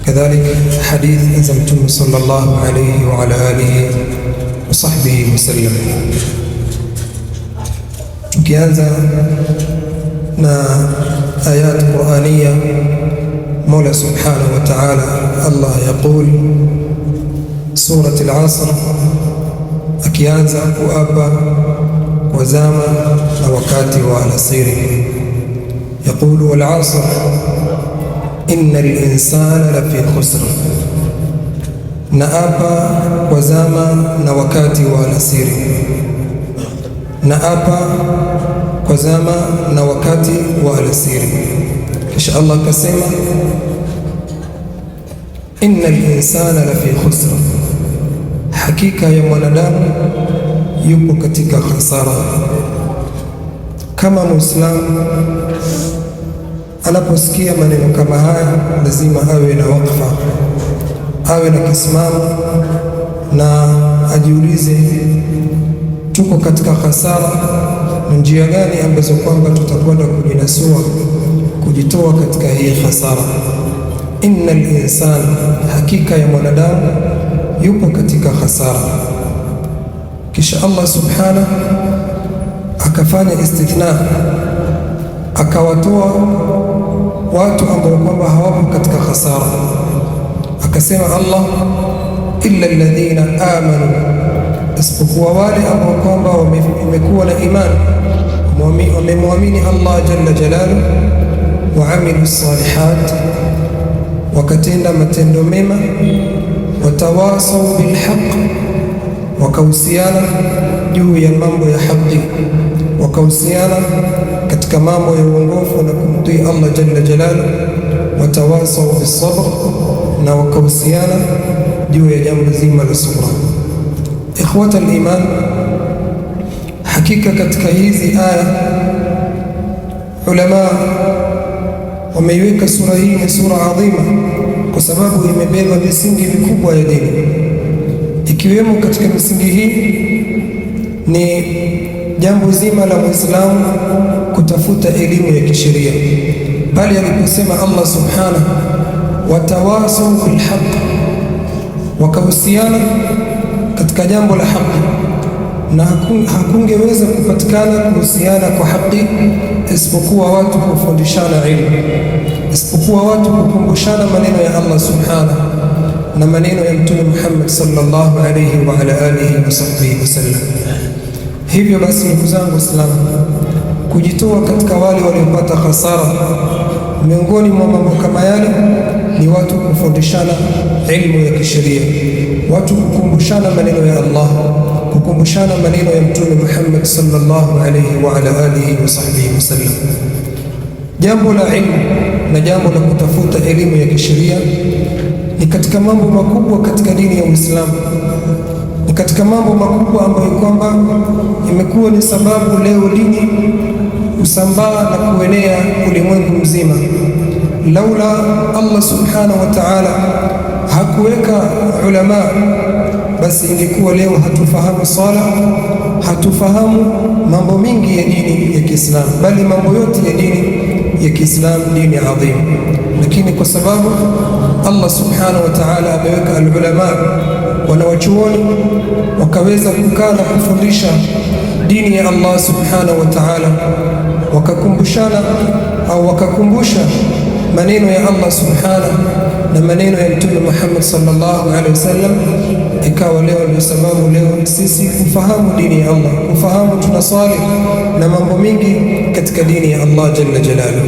كذلك حديث أزمتم صلى الله عليه وعلى آله وصحبه وسلم. Tukianza na ayat Qur'aniya, Mola subhanahu wa ta'ala Allah yaqul Surat al-Asr, akianza kuapa kwa zama na wakati wa alasiri, yaqulu wal-asr innal insana lafi khusr, naapa kwa zama na wakati wa alasiri, naapa kwa zama na wakati wa alasiri. Kisha Allah kasema innal insana lafi khusr, hakika ya mwanadamu yupo katika khasara. Kama Muislamu anaposikia maneno kama haya, lazima awe na wakfa, awe na kisimamo na ajiulize, tuko katika khasara na njia gani ambazo kwamba tutakwenda kujinasua, kujitoa katika hii khasara. Innal insana, hakika ya mwanadamu yupo katika khasara. Kisha Allah subhanahu akafanya istithna, akawatoa watu ambao kwamba hawapo katika khasara. Akasema Allah, illa alladhina amanu, isipokuwa wale ambao kwamba wamekuwa na imani, wamemwamini Allah jalla jalaluhu, wa amilu salihat, wakatenda matendo mema, watawasau bilhaq, wakahusiana juu ya mambo ya haki, wakahusiana katika mambo ya uongofu na kumtii Allah jalla jalaluhu, watawasau bisabr, na wakahusiana juu ya jambo zima la subra. Ikhwata al-iman, hakika katika hizi aya ulama wameiweka sura hii ni sura adhima, kwa sababu imebeba misingi mikubwa ya dini. Ikiwemo katika misingi hii ni jambo zima la Muislamu kutafuta elimu ya kisheria, bali aliposema Allah subhanahu watawasau bilhaq, wakahusiana katika jambo la haki, na hakungeweza kupatikana kuhusiana kwa haki isipokuwa watu kufundishana ilmu, isipokuwa watu kukumbushana maneno ya Allah subhanahu na maneno ya Mtume Muhammad sallallahu alayhi wa ala alihi wa sahbihi wasallam. Hivyo basi, ndugu zangu Waislamu, kujitoa katika wale waliopata khasara miongoni mwa mambo kama yale ni watu kufundishana ilmu ya kisheria, watu kukumbushana maneno ya Allah, kukumbushana maneno ya Mtume Muhammad sallallahu alayhi wa ala alihi wa sahbihi wasallam. Jambo la ilmu na jambo la kutafuta elimu ya kisheria ni katika mambo makubwa katika dini ya Uislamu, ni katika mambo makubwa ambayo kwamba imekuwa ni sababu leo dini kusambaa na kuenea ulimwengu mzima. Laula Allah subhanahu wa ta'ala hakuweka ulama, basi ingekuwa leo hatufahamu sala, hatufahamu mambo mingi ya dini ya Kiislamu, bali mambo yote ya dini ya Kiislamu dini adhim. Lakini kwa sababu Allah subhanahu wa ta'ala ameweka alulama, wanawachuoni, wakaweza kukaa na kufundisha dini ya Allah subhanahu wa ta'ala, wakakumbushana au wakakumbusha maneno ya Allah subhanahu na maneno ya Mtume Muhammad sallallahu alaihi wasallam, ikawa leo ndio sababu leo sisi kufahamu dini ya Allah, kufahamu tunasali na mambo mingi katika dini ya Allah jalla jalaluhu.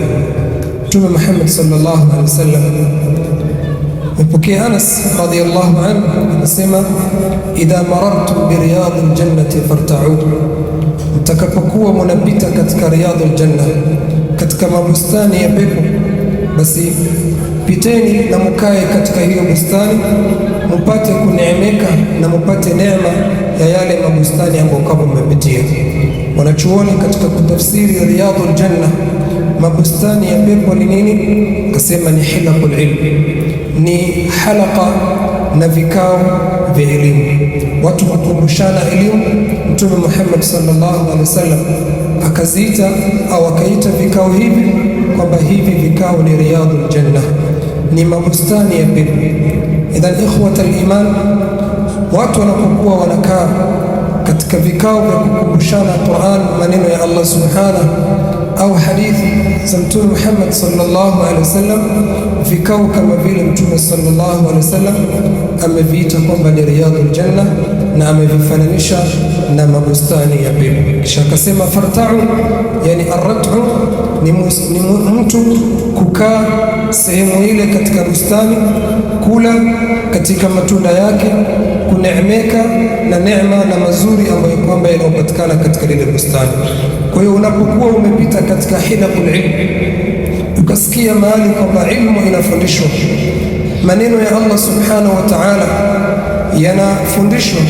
Mtume Muhammad sallallahu alaihi wasallam, mpokea Anas radhiyallahu anhu anasema, idha marartum bi riyadil jannati farta'u, mtakapokuwa mnapita katika riyadil janna, katika mabustani ya pepo, basi piteni na mukae katika hiyo bustani, mupate kuneemeka na mupate neema ya yale mabustani ambayo kama mmepitia. Wanachuoni katika kutafsiri riyadul janna, mabustani ya pepo ni nini? Kasema ni hilaqul ilm, ni halaka na vikao vya elimu, watu kukumbushana elimu. Mtume Muhammad sallallahu alaihi wasallam akaziita au akaita vikao hivi kwamba hivi vikao ni riyadul janna, ni mabustani ya pepo. Idhan ikhwata al-iman, watu wanapokuwa wanakaa katika vikao vya kukumbushana Qur'an, maneno ya Allah subhanahu au hadithi za Mtume Muhammad sallallahu alaihi wasallam, vikao kama vile Mtume sallallahu alaihi wasallam ameviita kwamba ni riyadul janna na amevifananisha na mabustani ya pepo. Kisha akasema farta'u, yani arrat'u ni mtu kukaa sehemu ile katika bustani, kula katika matunda yake, kuneemeka na neema na mazuri ambayo kwamba yanapatikana katika lile bustani. Kwa hiyo unapokuwa umepita katika hilaqul ilm, ukasikia mahali kwamba ilmu inafundishwa, maneno ya Allah subhanahu wa ta'ala yanafundishwa,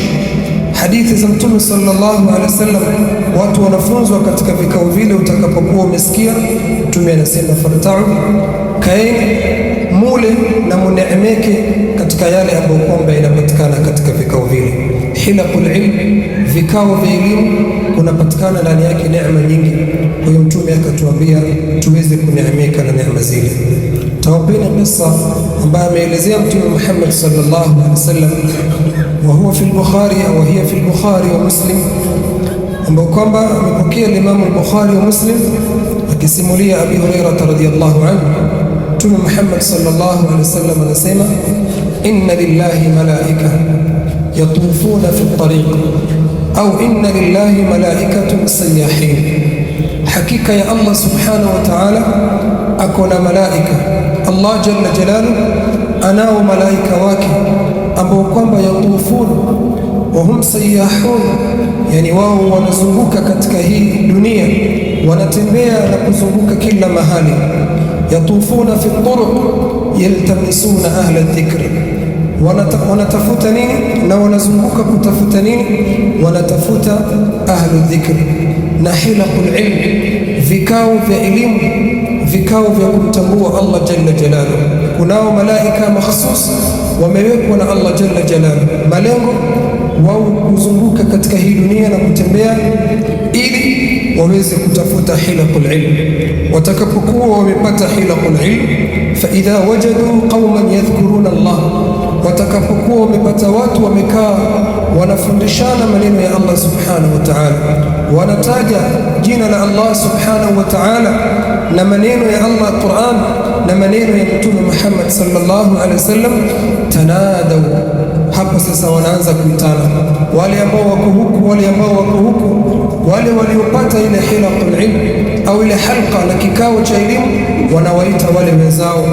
hadithi za Mtume sallallahu alaihi wasallam watu wanafunzwa katika vikao vile, utakapokuwa umesikia Mtume anasema farta'u, kaeni mule na muneemeke katika yale ambayo kwamba inapatikana katika vikao vile. Hilaqul ilm, vikao vya elimu, kunapatikana ndani yake neema nyingi. Kwa hiyo Mtume akatuambia tuweze kuneemeka na neema zile. Tawapeni kisa ambayo ameelezea Mtume Muhammad sallallahu alaihi wasallam, wa huwa fi al-Bukhari au hiya fi al-Bukhari wa Muslim, ambao kwamba amepokea Imam al-Bukhari wa Muslim akisimulia Abi Hurairah radhiyallahu anhu. Mtume Muhammad sallallahu alaihi wasallam anasema, inna lillahi malaika yatufuna fi at-tariq au inna lillahi malaikatun sayyahin, hakika ya Allah subhanahu wa ta'ala akona malaika. Allah jalla jalaluhu anao malaika wake ambao kwamba yatufuna wa hum sayyahun, yani wao wanazunguka katika hii dunia, wanatembea na kuzunguka kila mahali. Yatufuna fi turuq yaltamisuna ahla dhikr, wanatafuta nini na wanazunguka kutafuta nini? Wanatafuta ahlu dhikr. Na hilaqul ilm, vikao vya elimu, vikao vya kumtambua Allah jalla jalaluhu. Kunao malaika makhsus wamewekwa na Allah jalla jalaluhu, malengo wao kuzunguka katika hii dunia na kutembea ili waweze kutafuta hilaqul ilm. Watakapokuwa wamepata hilaqul ilm, fa idha wajadu qauman yadhkuruna Allah, watakapokuwa wamepata watu wamekaa wanafundishana maneno ya Allah subhanahu wa ta'ala, wanataja jina la Allah subhanahu wa ta'ala na maneno ya Allah Qur'an na maneno ya Mtume Muhammad sallallahu alaihi wasallam, tanadaw, hapo sasa wanaanza kuitana, wale ambao wako huku, wale ambao wako huku, wale waliopata ile hilaqul ilm au ile halqa na kikao cha elimu, wanawaita wale wenzao,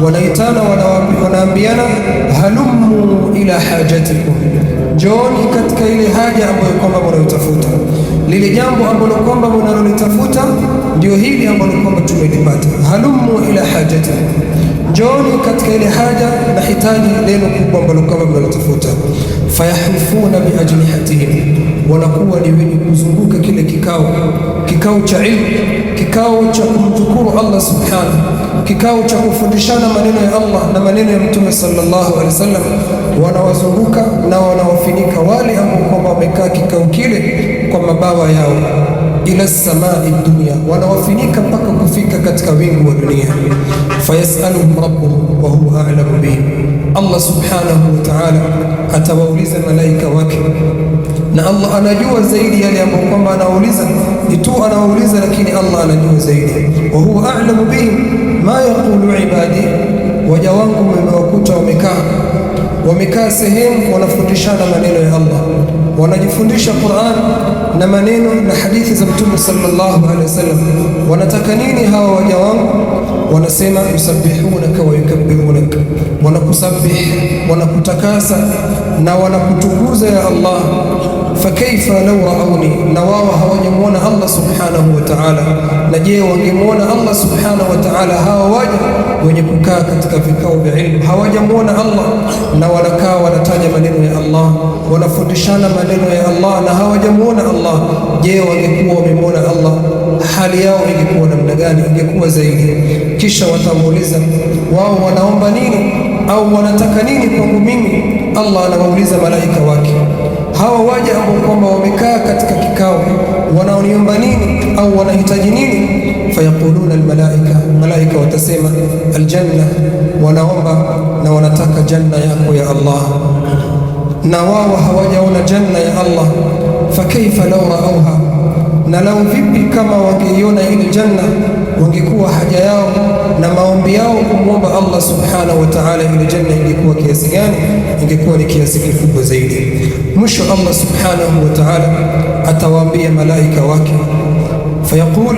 wanaitana, wanaambiana halummu ila hajatikum, njooni katika ile haja ambayo kwamba mnayotafuta. Lile jambo ambalo kwamba mnalolitafuta ndio hili ambalo kwamba tumelipata. Halummu ila hajatikum, njooni katika ile haja na hitaji leno kubwa ambalo kwamba mnalotafuta. Fayahufuna biajnihatihim, wanakuwa ni wenye kuzunguka kile kikao cha ilmu, kikao cha kumshukuru Allah subhanahu, kikao cha kufundishana maneno ya Allah na maneno ya Mtume sallallahu alaihi wasallam. Wanawazunguka na wanawafinika wale ambao kwamba wamekaa kikao kile kwa mabawa yao, ila samai dunia, wanawafinika mpaka kufika katika wingu wa dunia. Fayasaluhum rabbuhum wa huwa a'lamu bihim, Allah subhanahu wa ta'ala atawauliza malaika wake, na Allah anajua zaidi yale ambayo kwamba anawauliza, ni tu anawauliza, lakini Allah anajua zaidi. Wa huwa a'lamu bihim ma yaqulu ibadi, waja wangu wamewakuta wamekaa sehemu wanafundishana maneno ya Allah, wanajifundisha Qur'an na maneno na hadithi za Mtume sallallahu alaihi wasallam. Wanataka nini hawa waja wangu? Wanasema yusabbihunaka wa yukabbirunaka, wanakusabih, wanakutakasa na wanakutukuza ya Allah. Fakaifa law ra'awni, na wao hawajamwona Allah subhanahu wa ta'ala. Na je, wangemwona Allah subhanahu wa ta'ala? Hawa waja wenye kukaa katika vikao vya ilmu hawajamwona Allah, na wanakaa wanataja maneno ya Allah, wanafundishana maneno ya Allah na hawajamwona Allah. Je, wangekuwa wamemwona Allah, hali yao ingekuwa namna gani? Ingekuwa zaidi. Kisha watamuuliza wao wanaomba nini au wanataka nini kwangu mimi? Allah anawauliza malaika wake, hawa waja ambao kwamba wamekaa katika kikao wanaoniomba nini au wanahitaji nini? fayaquluna almalaika, malaika watasema aljanna, wanaomba na wanataka janna yako ya Allah, na wao hawajaona janna ya Allah. Fakaifa law raauha, na lau vipi kama wangeiona ile janna, wangekuwa haja yao na maombi yao kumwomba Allah subhanahu wa ta'ala ile janna ingekuwa kiasi gani? Ingekuwa ni kiasi kikubwa zaidi. Mwisho Allah subhanahu wa ta'ala atawaambia malaika wake, fayaqul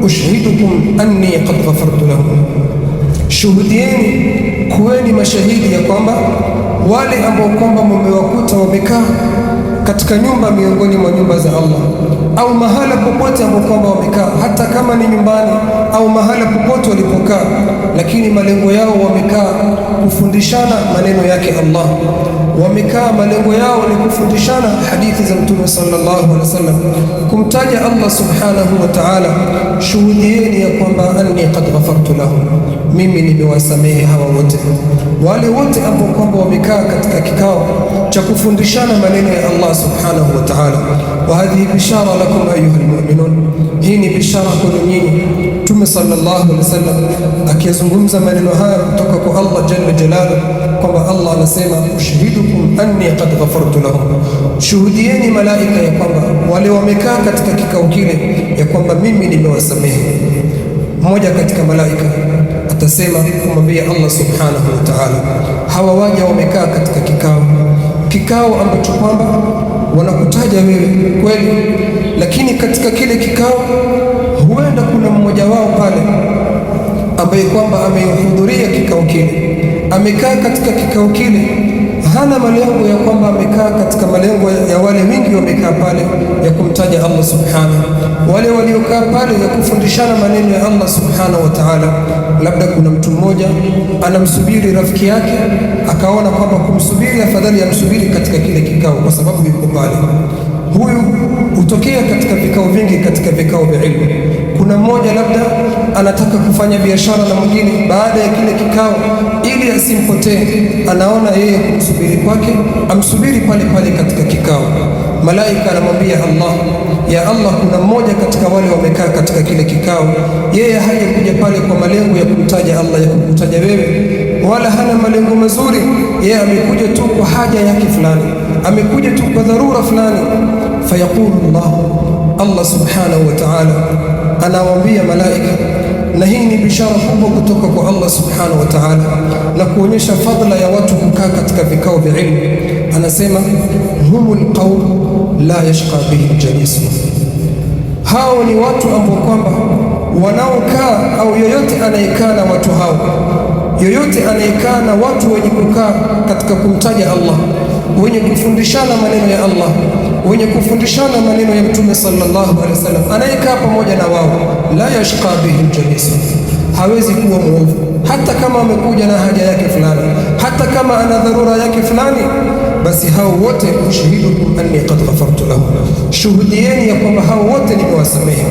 ushhidukum anni qad ghafartu lahum, shuhudieni, kuweni mashahidi ya kwamba wale ambao kwamba mmewakuta wamekaa katika nyumba miongoni mwa nyumba za Allah, au mahala popote ambapo kwamba wamekaa, hata kama ni nyumbani au mahala popote walipokaa, lakini malengo yao wamekaa kufundishana maneno yake Allah, wamekaa malengo yao ni kufundishana hadithi za Mtume sallallahu alaihi wasallam, kumtaja Allah subhanahu wa ta'ala. Shuhudieni ya kwamba anni qad ghafartu lahum, mimi nimewasamehe hawa wote, wale wote ambao kwamba wamekaa katika kikao cha kufundishana maneno ya Allah subhanahu wa ta'ala. Wa hadhihi bishara lakum ayuha almu'minun, hii ni bishara kwenu nyinyi. Mtume sallallahu alaihi wasallam akizungumza maneno haya kutoka kwa Allah jalla jalaluhu, kwamba Allah anasema ushhidukum anni qad ghafartu lahum, shuhudieni malaika ya kwamba wale wamekaa katika kikao kile ya kwamba mimi nimewasamehe. Mmoja katika malaika atasema kumwambia Allah subhanahu wa ta'ala, hawa waja wamekaa katika kikao ambacho kwamba wanakutaja wewe kweli, lakini katika kile kikao huenda kuna mmoja wao pale ambaye kwamba amehudhuria kikao kile, amekaa katika kikao kile, hana malengo ya kwamba amekaa katika malengo ya wale wengi wamekaa pale ya kumtaja Allah subhanahu, wale waliokaa pale ya kufundishana maneno ya Allah subhanahu wa ta'ala. Labda kuna mtu mmoja anamsubiri rafiki yake, akaona kwamba kumsubiri afadhali amsubiri katika kile kikao kwa sababu yuko pale. Huyu hutokea katika vikao vingi, katika vikao vya ilmu. Kuna mmoja labda anataka kufanya biashara na mwingine baada ya kile kikao, ili asimpotee, anaona yeye kumsubiri kwake amsubiri pale pale katika kikao. Malaika anamwambia Allah, ya Allah, kuna mmoja katika wale wamekaa katika kile kikao, yeye hajakuja pale kwa malengo ya kumtaja Allah, ya kukutaja wewe, wala hana malengo mazuri. Yeye amekuja tu kwa haja yake fulani, amekuja tu kwa dharura fulani. Fayaqulu Allah subhanahu wa ta'ala anawaambia malaika, na hii ni bishara kubwa kutoka kwa Allah subhanahu wa ta'ala, na kuonyesha fadla ya watu kukaa katika vikao vya ilmu. Anasema humul qaum la yashqa bihim jalisuhum, hao ni watu ambao kwamba wanaokaa, au yoyote anayekaa na watu hao, yoyote anayekaa na watu wenye kukaa katika kumtaja Allah, wenye kufundishana maneno ya Allah, wenye kufundishana maneno ya Mtume sallallahu alaihi wasallam, anayekaa pamoja na wao, la yashqa bihim jalisuhum, hawezi kuwa mwovu, hata kama amekuja na haja yake fulani, hata kama ana dharura yake fulani, basi hao wote ushahidukum anni qad ghafartu lahum, shuhudieni ya kwamba hao wote nimewasamehe.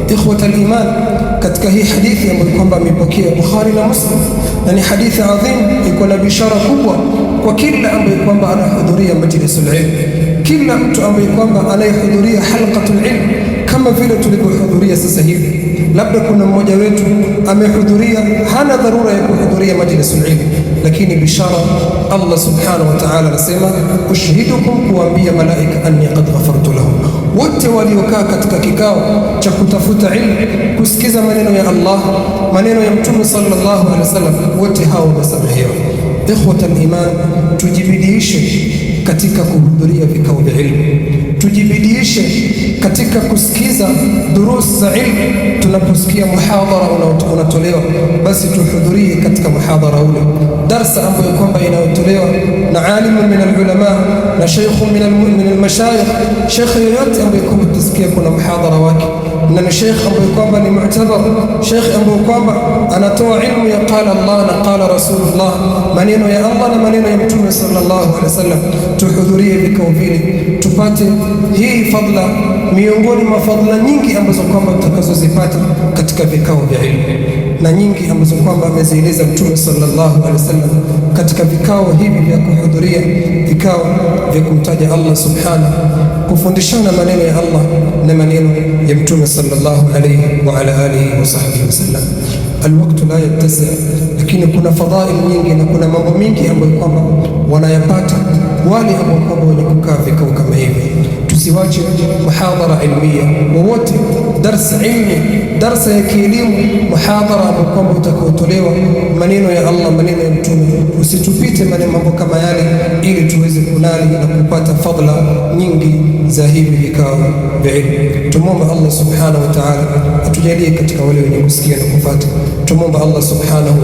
Ikhwata al-iman, katika hii hadithi ambayo kwamba amepokea Bukhari na Muslim, na ni hadithi adhim, iko na bishara kubwa kwa kila ambaye kwamba anahudhuria majlisul ilm, kila mtu ambaye kwamba anayehudhuria halqatul ilm, kama vile tulivyohudhuria sasa hivi. Labda kuna mmoja wetu amehudhuria, hana dharura ya kuhudhuria majlisul ilm, lakini bishara Allah subhanahu wa ta'ala anasema ushhidukum, kuambia malaika anni qad ghafartu lahum. Wote waliokaa katika kikao cha kutafuta ilmu, kusikiza maneno ya Allah, maneno ya Mtume sallallahu alaihi wasallam, wote hao wamesamehewa. Ikhwata al-iman, tujibidiishe katika kuhudhuria vikao vya ilmu, tujibidiishe katika kusikiza durus za ilmu. Tunaposikia muhadhara unatolewa, basi tuhudhurie katika muhadhara ule, darsa ambayo kwamba inayotolewa na alimu min alulama na sheikhu min almashayikh, sheikh yoyote ambaye kwamba tusikia kuna muhadhara wake, na ni sheikh ambaye kwamba ni mu'tabar, sheikh ambaye kwamba anatoa ilmu ya qala Allah na qala Rasulullah, maneno ya Allah na maneno ya Mtume sallallahu alaihi wasallam. Tuhudhurie vikao vile, tupate hii fadla miongoni mwa fadla nyingi ambazo kwamba tutakazozipata katika vikao vya ilmu, na nyingi ambazo kwamba amezieleza Mtume sallallahu alaihi wasallam katika vikao hivi vya kuhudhuria, vikao vya kumtaja Allah subhanahu kufundishana maneno ya Allah na maneno ya Mtume sallallahu alayhi wa ala alihi wa sahbihi wasallam. Alwaktu la yattasi, lakini kuna fadhail nyingi na kuna mambo mengi ambayo kwamba wanayapata wale ambao kwamba wenye kukaa vikao kama hivi. Tusiwache muhadhara ilmiya wowote, darsa ilmi, darsa ya kielimu, muhadhara ambao kwamba utakaotolewa maneno ya Allah, maneno ya Mtume. Usitupite mambo kama yale, ili tuweze kunali na kupata fadla nyingi za hivi vikao vya ilmu. Tumomba Allah subhanahu wa ta'ala atujalie katika wale wenye kusikia na kufuata. Tumomba Allah subhanahu